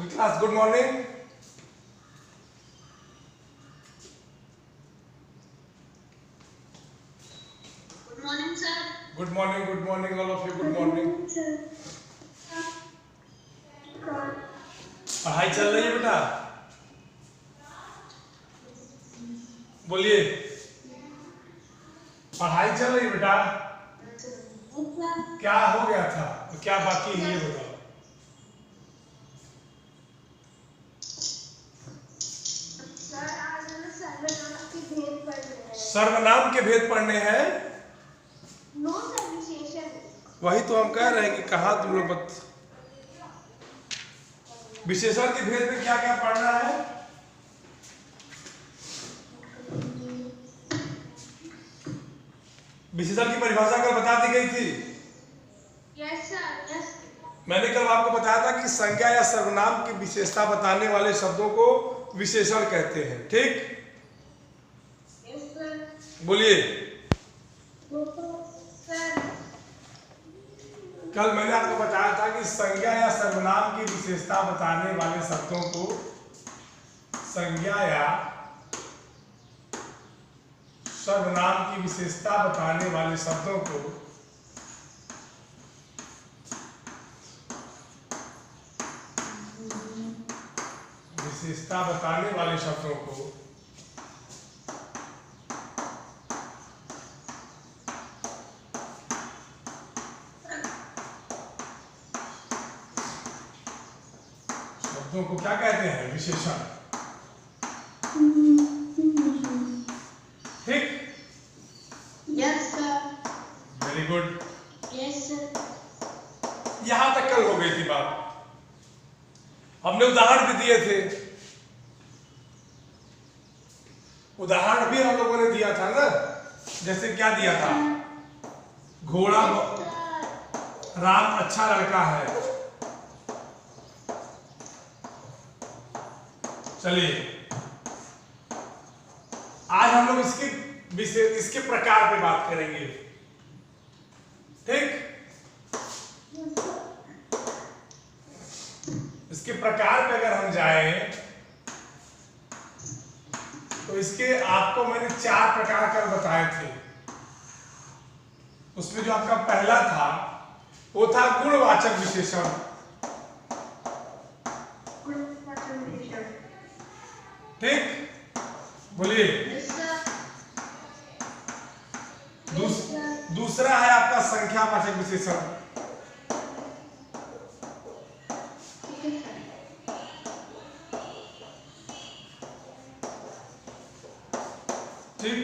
Class, good morning. Good morning, sir. Good morning, all of you. Good morning. पढ़ाई चल रही है बेटा? बोलिए, पढ़ाई चल रही है बेटा? क्या हो गया था? क्या बाकी है ये बताओ। सर्वनाम के भेद पढ़ने हैं। वही तो हम कह रहे हैं कि कहा तुम लोग विशेषण के भेद में क्या क्या पढ़ना है? विशेषण की परिभाषा कल बता दी गई थी। Yes, sir. Yes. मैंने कल आपको बताया था कि संज्ञा या सर्वनाम की विशेषता बताने वाले शब्दों को विशेषण कहते हैं। ठीक? Yes, sir. बोलिए। Sir. कल मैंने आपको बताया था कि संज्ञा या सर्वनाम की विशेषता बताने वाले शब्दों को संज्ञा या सर्वनाम की विशेषता बताने वाले शब्दों को विशेषता बताने वाले शब्दों को क्या कहते हैं? विशेषण। ठीक? Yes, sir. Very good. Yes, sir. यहां तक कल हो गई थी बात। हमने उदाहरण भी दिए थे। उदाहरण भी हम लोगों ने दिया था ना। जैसे क्या दिया था? घोड़ा, राम अच्छा लड़का है। चलिए, आज हम लोग इसके प्रकार पे बात करेंगे। ठीक? इसके प्रकार पे अगर हम जाएं तो इसके आपको मैंने 4 प्रकार कल बताए थे। उसमें जो आपका पहला था वो था गुणवाचक विशेषण। ठीक? बोलिए। Yes, sir. दूसरा है आपका संख्यावाचक विशेषण। ठीक?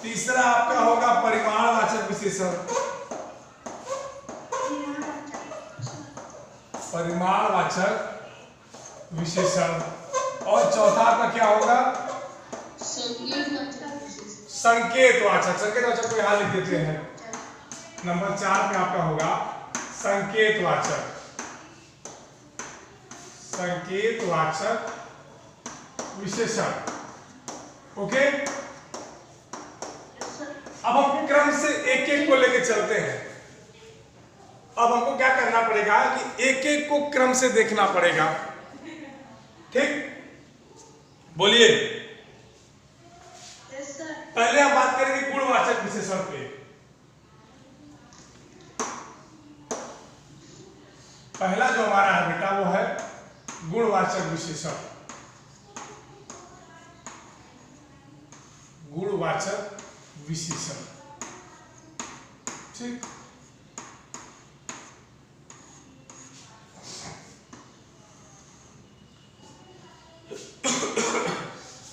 तीसरा आपका होगा परिमाणवाचक विशेषण। परिमाणवाचक विशेषण। और चौथा आपका क्या होगा? संकेतवाचक। संकेतवाचक को यहां लिख देते हैं। नंबर 4 पे आपका होगा संकेतवाचक। संकेतवाचक विशेषण। ओके? अब हम क्रम से एक एक को लेके चलते हैं। अब हमको क्या करना पड़ेगा कि एक एक को क्रम से देखना पड़ेगा। ठीक? बोलिए। Yes, sir. पहले हम बात करेंगे गुणवाचक विशेषण पे। पहला जो हमारा है बेटा वो है गुणवाचक विशेषण। गुणवाचक विशेषण। ठीक?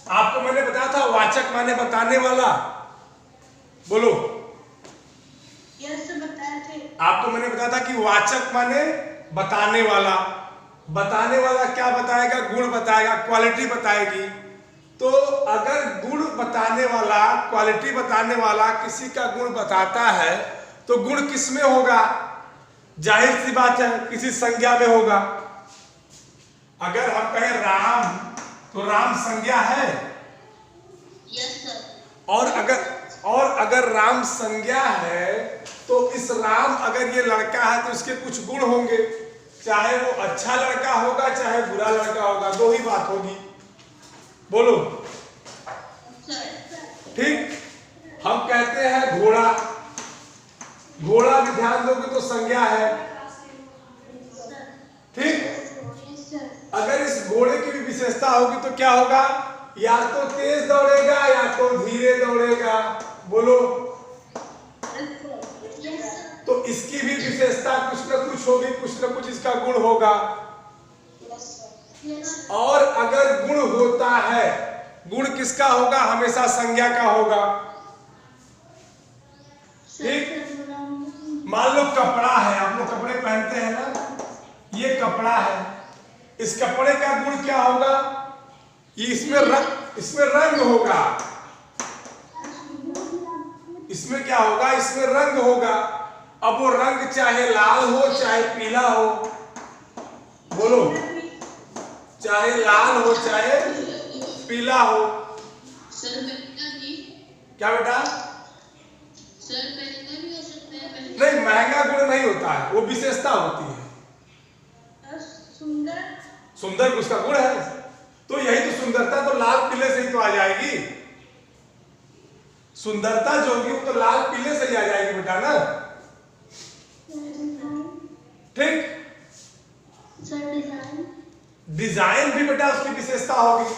आपको मैंने बताया था वाचक माने बताने वाला। बोलो। Yes, sir. बताए थे। आपको मैंने बताया था कि वाचक माने बताने वाला। बताने वाला क्या बताएगा? गुण बताएगा, क्वालिटी बताएगी। तो अगर गुण बताने वाला, क्वालिटी बताने वाला किसी का गुण बताता है तो गुण किसमें होगा? जाहिर सी बात है किसी संज्ञा में होगा। अगर हम कहें राम तो राम संज्ञा है। Yes, sir. और अगर राम संज्ञा है तो इस राम अगर ये लड़का है तो इसके कुछ गुण होंगे। चाहे वो अच्छा लड़का होगा चाहे बुरा लड़का होगा, दो ही बात होगी। बोलो ठीक। हम कहते हैं घोड़ा, घोड़ा भी ध्यान दोगे तो संज्ञा है, ठीक। अगर इस घोड़े की भी विशेषता होगी तो क्या होगा, या तो तेज दौड़ेगा या तो धीरे दौड़ेगा। बोलो, तो इसकी भी विशेषता कुछ न कुछ होगी, कुछ न कुछ इसका गुण होगा। और अगर गुण होता है, गुण किसका होगा, हमेशा संज्ञा का होगा, ठीक। मान लो कपड़ा है, आप लोग कपड़े पहनते हैं ना, ये कपड़ा है, इस कपड़े का गुण क्या होगा, ये इसमें रंग होगा, इसमें क्या होगा, इसमें रंग होगा। अब वो रंग चाहे लाल हो चाहे पीला हो, बोलो, चाहे लाल हो चाहे पीला हो। क्या बेटा, नहीं, महंगा गुण नहीं होता है, वो विशेषता होती है। सुंदर उसका गुण है, तो यही तो सुंदरता तो लाल पीले से ही तो आ जाएगी। सुंदरता जो होगी वो तो लाल पीले से ही आ जाएगी बेटा ना, ठीक। डिजाइन भी बेटा उसकी विशेषता होगी,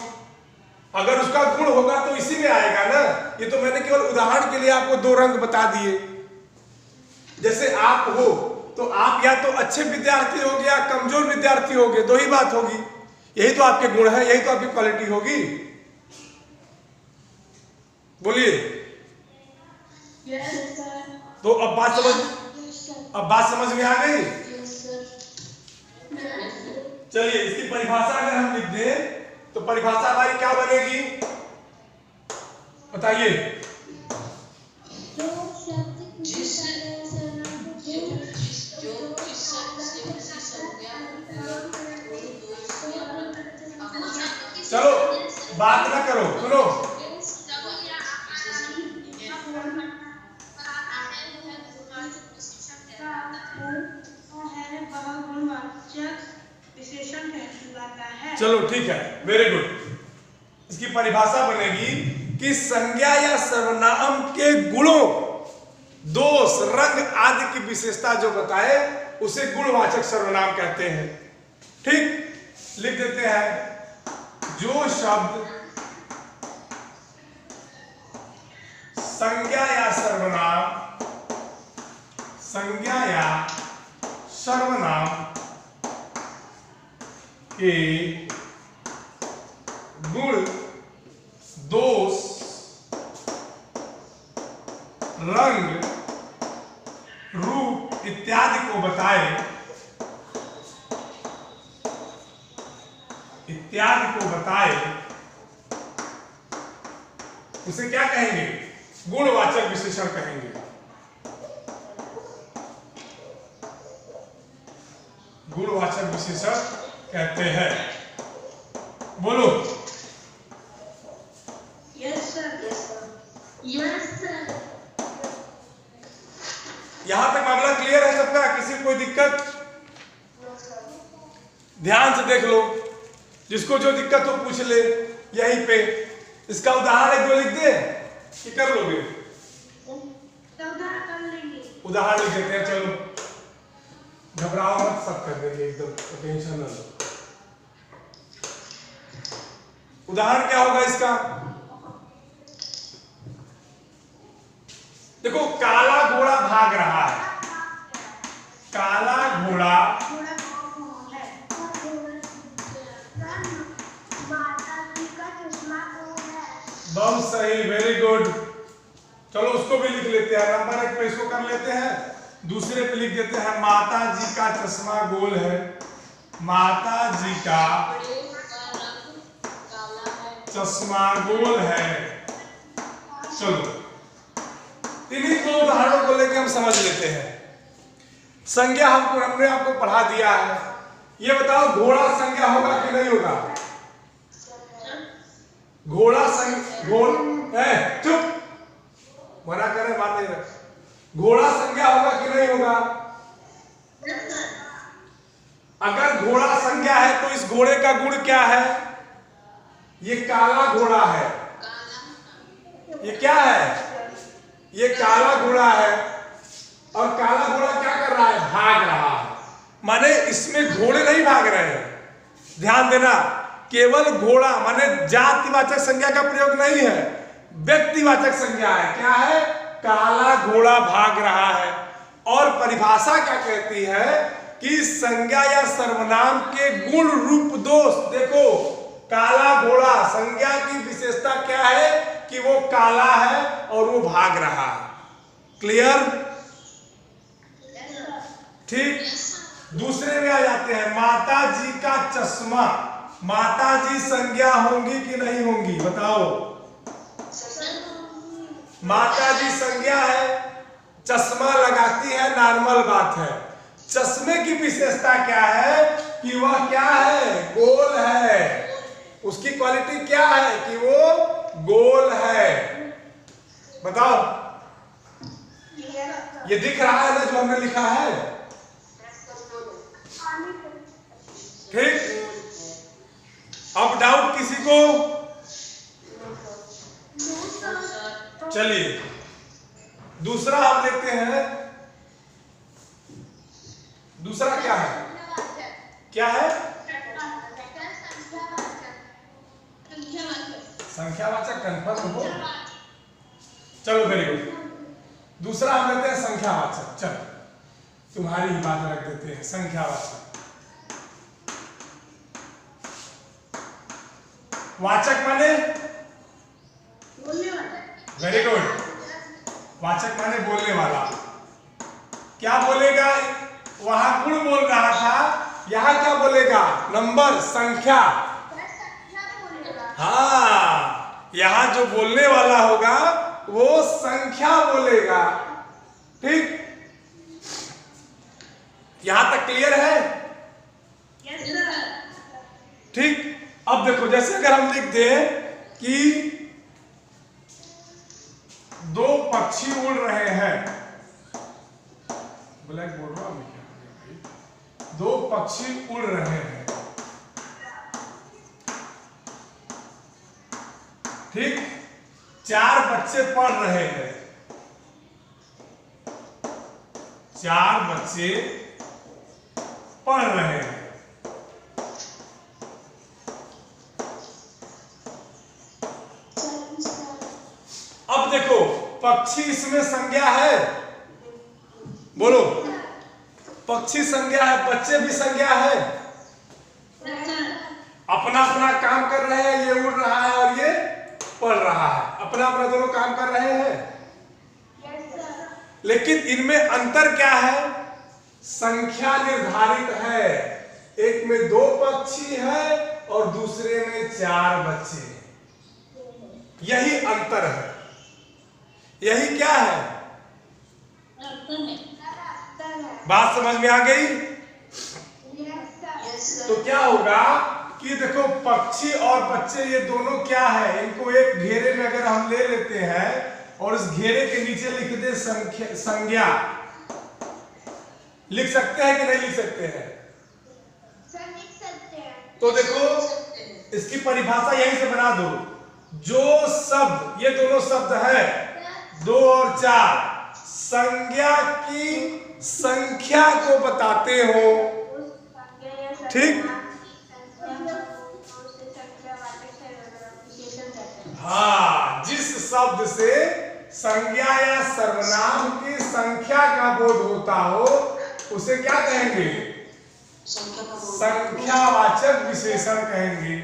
अगर उसका गुण होगा तो इसी में आएगा ना। ये तो मैंने केवल उदाहरण के लिए आपको दो रंग बता दिए। जैसे आप हो तो आप या तो अच्छे विद्यार्थी होगे या कमजोर विद्यार्थी होगे, दो ही बात होगी। यही तो आपके गुण है, यही तो आपकी क्वालिटी होगी। बोलिए। तो अब बात समझ में आ गई। चलिए इसकी परिभाषा अगर हम लिख दें तो परिभाषा हमारी क्या बनेगी, बताइए। चलो बात ना करो, सुनो। चलो ठीक है, वेरी गुड। इसकी परिभाषा बनेगी कि संज्ञा या सर्वनाम के गुणों, दोष, रंग आदि की विशेषता जो बताए उसे गुणवाचक सर्वनाम कहते हैं, ठीक। लिख देते हैं, जो शब्द संज्ञा या सर्वनाम के गुण, दोष, रंग, रूप इत्यादि को बताए उसे क्या कहेंगे, गुणवाचक विशेषण कहेंगे। गुणवाचक विशेषण कहते हैं। बोलो। Yes sir. यहां तक मामला क्लियर है सबका, किसी को कोई दिक्कत? ध्यान से देख लो, जिसको जो दिक्कत हो पूछ ले यहीं पे। इसका उदाहरण एक दो लिख दे कि कर लोगे? उदाहरण लिख देते हैं, चलो घबराओ मत, सब कर देंगे एकदम, टेंशन ना लो। उदाहरण क्या होगा इसका? देखो, काला घोड़ा भाग रहा है, काला घोड़ा बहुत सही, वेरी गुड। चलो उसको भी लिख लेते हैं, नंबर एक पे इसको कर लेते हैं, दूसरे पे लिख देते हैं माता जी का चश्मा गोल है। माता जी का चश्मा गोल है। चलो इन्हीं दो उदाहरणों को लेकर हम समझ लेते हैं। संज्ञा हमने आपको पढ़ा दिया है। ये बताओ घोड़ा संज्ञा होगा कि नहीं होगा? घोड़ा चुप, मना करे बात नहीं रख। घोड़ा संज्ञा होगा कि नहीं होगा? अगर घोड़ा संज्ञा है तो इस घोड़े का गुण क्या है? ये काला घोड़ा है। ये क्या है? ये काला घोड़ा है। और काला घोड़ा क्या कर रहा है? भाग रहा है। माने इसमें घोड़े नहीं भाग रहे हैं। ध्यान देना, केवल घोड़ा माने जातिवाचक संज्ञा का प्रयोग नहीं है, व्यक्तिवाचक संज्ञा है। क्या है? काला घोड़ा भाग रहा है। और परिभाषा क्या कहती है कि संज्ञा या सर्वनाम के गुण रूप दोष। देखो, काला घोड़ा संज्ञा की विशेषता क्या है कि वो काला है और वो भाग रहा है। क्लियर? ठीक। दूसरे में आ जाते हैं, माता जी का चश्मा। माता जी संज्ञा होंगी कि नहीं होंगी? बताओ। माता जी संज्ञा है, चश्मा लगाती है, नॉर्मल बात है। चश्मे की विशेषता क्या है कि वह क्या है? गोल है। उसकी क्वालिटी क्या है कि वो गोल है। बताओ। ये दिख रहा है ना जो हमने लिखा है? ठीक। अब डाउट किसी को? चलिए दूसरा हम लेते हैं। दूसरा क्या है? क्या है? संख्यावाचक। कंफर्म हो? चलो वेरी गुड। दूसरा हम लेते हैं संख्यावाचक। चलो तुम्हारी ही बात रख देते हैं। संख्यावाचक। वाचक माने? Very good. वाचक माने बोलने वाला। क्या बोलेगा? वहां गुण बोल रहा था, यहां क्या बोलेगा? नंबर, संख्या। हाँ, यहां जो बोलने वाला होगा वो संख्या बोलेगा। ठीक। यहां तक क्लियर है? ठीक। अब देखो, जैसे अगर हम लिख दें कि दो पक्षी उड़ रहे हैं। ब्लैक बोर्ड में क्या हो गया भाई? दो पक्षी उड़ रहे हैं। ठीक। चार बच्चे पढ़ रहे हैं। चार बच्चे पढ़ रहे हैं। अब देखो, पक्षी इसमें संज्ञा है। बोलो। पक्षी संज्ञा है, बच्चे भी संज्ञा है। अपना अपना काम कर रहे हैं। ये उड़ रहा है और ये पढ़ रहा है। अपना अपना दोनों काम कर रहे हैं। लेकिन इनमें अंतर क्या है? संख्या निर्धारित है। एक में दो पक्षी है और दूसरे में चार बच्चे। यही अंतर है। यही क्या है? बात समझ में आ गई? तो क्या होगा कि देखो, पक्षी और बच्चे ये दोनों क्या है? इनको एक घेरे में अगर हम ले लेते हैं और इस घेरे के नीचे लिख दे संज्ञा, लिख सकते हैं कि नहीं लिख सकते हैं? तो देखो, इसकी परिभाषा यहीं से बना दो। जो शब्द, ये दोनों शब्द है, 2 और 4, संज्ञा की संख्या को बताते हो। ठीक। हाँ, जिस शब्द से संज्ञा या सर्वनाम की संख्या का बोध होता हो उसे क्या कहेंगे? संख्यावाचक विशेषण कहेंगे।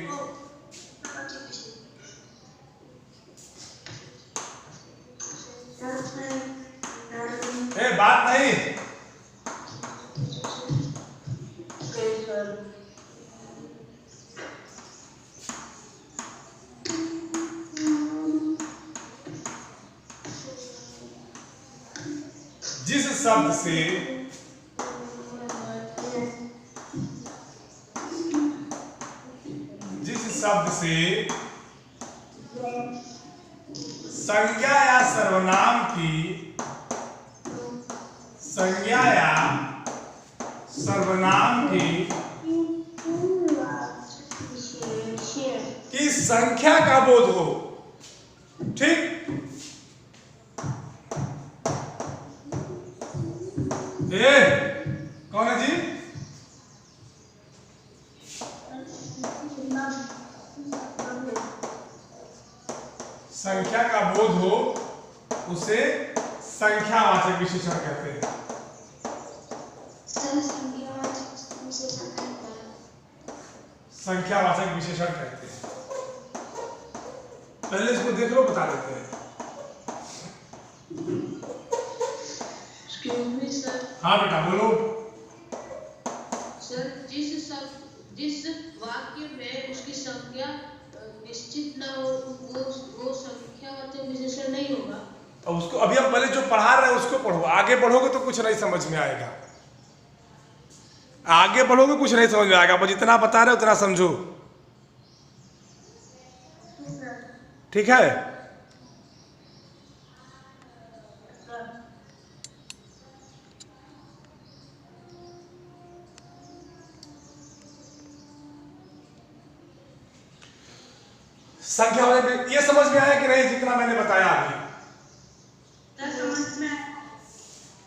बात नहीं। जिस शब्द से संज्ञा या सर्वनाम की सर्वनाम की संख्या का बोध हो। ठीक, कौन है जी? संख्या का बोध हो उसे संख्यावाचक विशेषण कहते हैं। संख्यावाचक विशेषण कहते हैं। पहले इसको देख लो, बता देते हैं। हाँ बेटा बोलो। सर, जिस वाक्य में उसकी संख्या निश्चित ना हो वो संख्यावाचक विशेषण नहीं होगा। अब उसको अभी हम पहले जो पढ़ा रहे हैं उसको पढ़ो, आगे बढ़ोगे तो कुछ नहीं समझ में आएगा। आगे बढ़ोगे कुछ नहीं समझ में आएगा, बस जितना बता रहे उतना समझो। ठीक है? संख्या वाले ये समझ में आया कि नहीं जितना मैंने बताया अभी?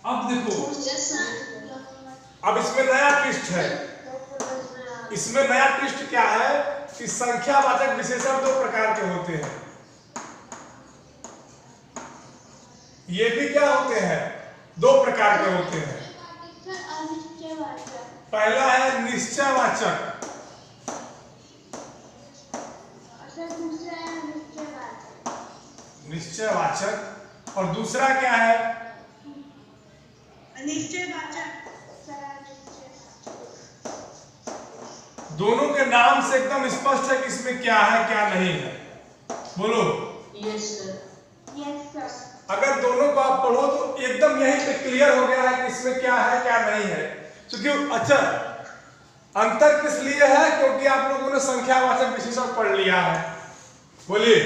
अब देखो, अब इसमें नया ट्विस्ट है। इसमें नया ट्विस्ट क्या है कि संख्यावाचक विशेषण दो प्रकार के होते हैं। ये भी क्या होते हैं? दो प्रकार के होते हैं। पहला है निश्चयवाचक, निश्चयवाचक, और दूसरा क्या है? अनिश्चयवाचक। दोनों के नाम से एकदम स्पष्ट है कि इसमें क्या है क्या नहीं है। बोलो। Yes sir. Yes sir. अगर दोनों को आप पढ़ो तो एकदम यहीं पे क्लियर हो गया है कि इसमें क्या है क्या नहीं है। क्योंकि अच्छा, अंतर किस लिए है? क्योंकि आप लोगों ने संख्यावाचक विशेषण पढ़ लिया है। बोलिए,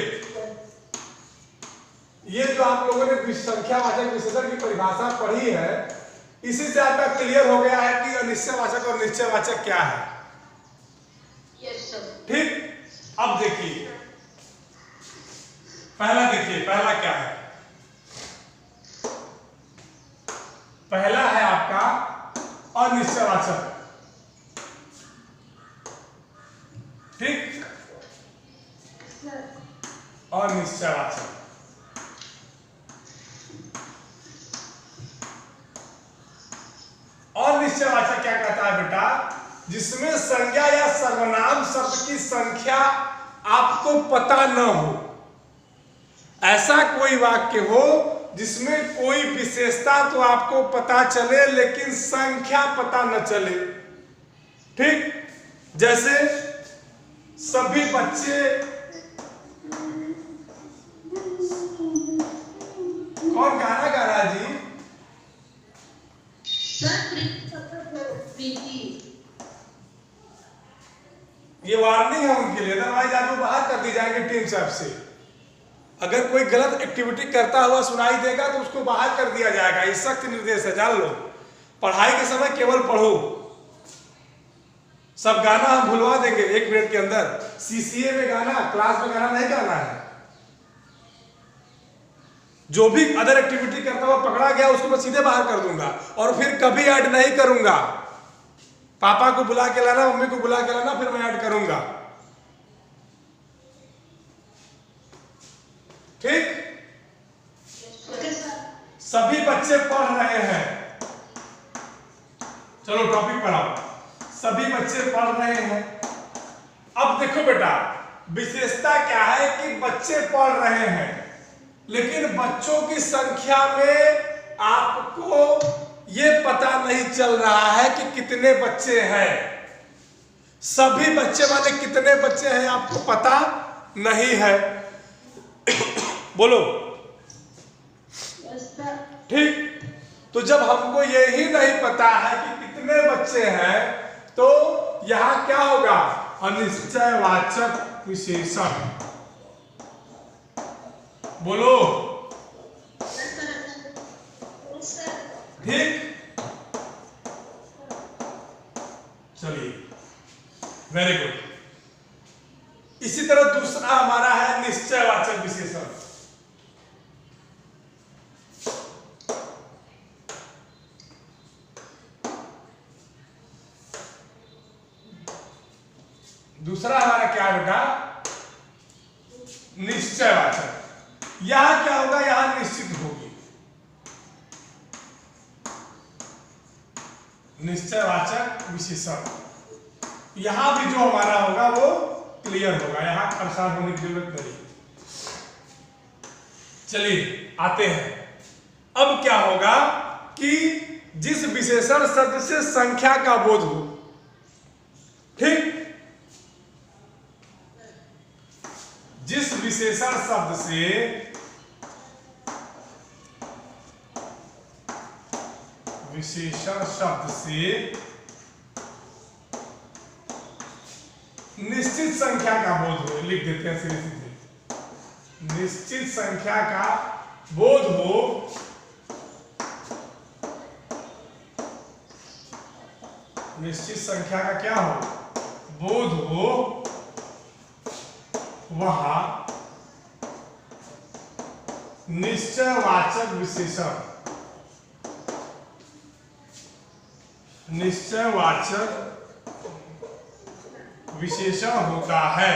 ये जो आप लोगों ने संख्यावाचक विशेषण की परिभाषा पढ़ी है, इसी से आपका क्लियर हो गया है कि अनिश्चयवाचक और निश्चयवाचक क्या है। Yes sir. ठीक, अब देखिए, पहला देखिए, पहला क्या है? पहला है आपका अनिश्चयवाचक। ठीक, अनिश्चयवाचक। अनिश्चयवाचक क्या कहता है बेटा? जिसमें संज्ञा या सर्वनाम शब्द की संख्या आपको पता न हो। ऐसा कोई वाक्य हो जिसमें कोई विशेषता तो आपको पता चले लेकिन संख्या पता न चले। ठीक, जैसे सभी बच्चे, कौन गाना गा रहा है जी? प्रीति। ये वार्निंग है उनके लिए, अदरवाइज आज वो बाहर कर दी जाएंगे टीम साहब से। अगर कोई गलत एक्टिविटी करता हुआ सुनाई देगा तो उसको बाहर कर दिया जाएगा। ये सख्त निर्देश है, जान लो। पढ़ाई के समय केवल पढ़ो, सब गाना हम भुलवा देंगे 1 मिनट के अंदर। सीसीए में गाना, क्लास में गाना नहीं गाना है। जो भी अदर एक्टिविटी करता हुआ पकड़ा गया उसको मैं सीधे बाहर कर दूंगा और फिर कभी ऐड नहीं करूंगा। पापा को बुला के लाना, मम्मी को बुला के लाना, फिर मैं ऐड करूंगा। ठीक, सभी बच्चे पढ़ रहे हैं। चलो टॉपिक पढ़ाओ। सभी बच्चे पढ़ रहे हैं। अब देखो बेटा, विशेषता क्या है कि बच्चे पढ़ रहे हैं, लेकिन बच्चों की संख्या में आपको ये पता नहीं चल रहा है कि कितने बच्चे हैं। सभी बच्चे माने कितने बच्चे हैं आपको पता नहीं है। बोलो। ठीक, तो जब हमको यही नहीं पता है कि कितने बच्चे हैं तो यहां क्या होगा? अनिश्चयवाचक विशेषण। बोलो। ठीक, चलिए, वेरी गुड। इसी तरह दूसरा हमारा है निश्चयवाचक विशेषण। दूसरा हमारा क्या है बेटा? निश्चयवाचक। यहां क्या होगा? यहां निश्चित होगी। निश्चयवाचक विशेषण यहां भी जो हमारा होगा वो क्लियर होगा, यहां परेशान होने की जरूरत नहीं। चलिए आते हैं। अब क्या होगा कि जिस विशेषण शब्द से संख्या का बोध हो, ठीक, जिस विशेषण शब्द से निश्चित संख्या का बोध हो, लिख देते हैं सीधे सीधे, निश्चित संख्या का बोध हो, निश्चित संख्या का क्या हो? बोध हो, वहां निश्चयवाचक विशेषण, निश्चयवाचक विशेषण होता है।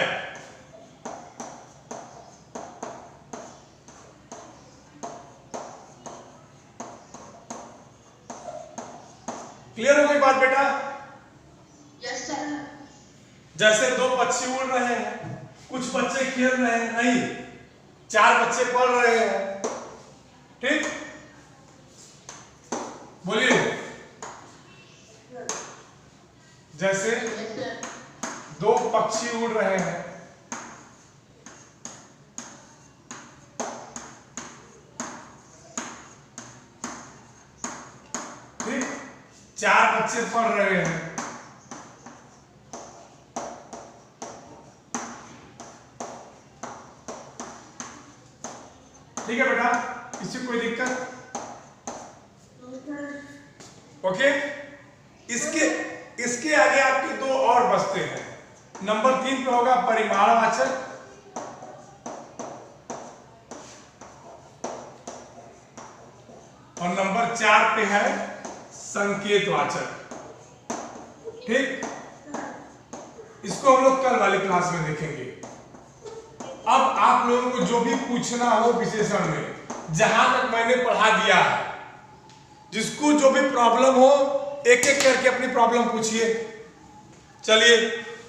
क्लियर हो गई बात बेटा? Yes sir. जैसे दो पक्षी उड़ रहे हैं, कुछ बच्चे खेल रहे हैं, नहीं, 4 बच्चे पढ़ रहे हैं, ठीक, बोलिए। जैसे दो पक्षी उड़ रहे हैं, ठीक, 4 बच्चे पढ़ रहे हैं, ठीक है बेटा? इससे कोई दिक्कत? ओके। इसके आगे आपके 2 और बचते हैं। नंबर 3 पे होगा परिमाणवाचक, और नंबर 4 पे है संकेतवाचक, ठीक। इसको हम लोग कल वाली क्लास में देखेंगे। अब आप लोगों को जो भी पूछना हो विशेषण में, जहां तक मैंने पढ़ा दिया है, जिसको जो भी प्रॉब्लम हो एक एक करके अपनी प्रॉब्लम पूछिए। चलिए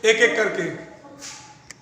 एक एक करके।